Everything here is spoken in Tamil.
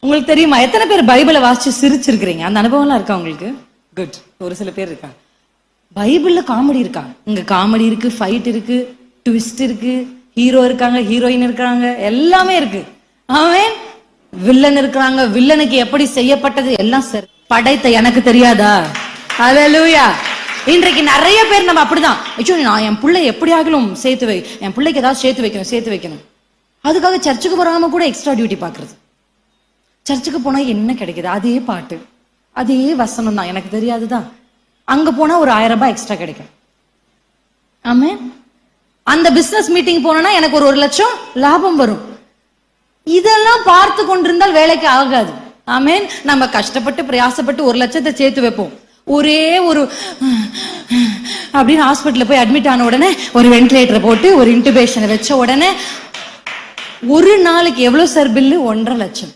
உங்களுக்கு தெரியுமா எத்தனை பேர் பைபிளை வாசிச்சு சிரிச்சிருக்கிறீங்க? அந்த அனுபவம்லாம் இருக்கா உங்களுக்கு? குட். ஒரு சில பேர் இருக்காங்க. பைபிள்ல காமெடி இருக்கா? இங்க காமெடி இருக்கு, ஃபைட் இருக்கு, ட்விஸ்ட் இருக்கு, ஹீரோ இருக்காங்க, ஹீரோயின் இருக்காங்க, எல்லாமே இருக்கு. ஆமென். வில்லன் இருக்காங்க, வில்லனுக்கு எப்படி செய்யப்பட்டது எல்லாம் சரி. படைத்த எனக்கு தெரியாதா? ஹல்லேலூயா. இன்றைக்கு நிறைய பேர் நம்ம அப்படிதான். ஐயோ, நான் என் பிள்ளை எப்படி ஆகலும் என் பிள்ளைக்கு ஏதாவது சேர்த்து வைக்கணும். அதுக்காக சர்ச்சுக்கு போறாம கூட எக்ஸ்ட்ரா டியூட்டி பாக்குறது. சர்ச்சுக்கு போனா என்ன கிடைக்குது? அதே பாட்டு, அதே வசனம் தான், எனக்கு தெரியாதுதான். அங்க போனா ஒரு 1000 ரூபாய் எக்ஸ்ட்ரா கிடைக்கும். ஆமென். அந்த பிசினஸ் மீட்டிங் போனா எனக்கு ஒரு 1 லட்சம் லாபம் வரும். இதெல்லாம் பார்த்து கொண்டிருந்தால் வேலைக்கு ஆகாது. ஆமென். நம்ம கஷ்டப்பட்டு பிரயாசப்பட்டு 1 லட்சத்தை சேர்த்து வைப்போம். ஒரே ஒரு அப்படின்னு ஹாஸ்பிட்டல்ல போய் அட்மிட் ஆன உடனே ஒரு வென்டிலேட்டரை போட்டு ஒரு இன்டுபேஷனை வச்ச உடனே ஒரு நாளைக்கு எவ்வளவு சார் பில்லு? 1.5 லட்சம்.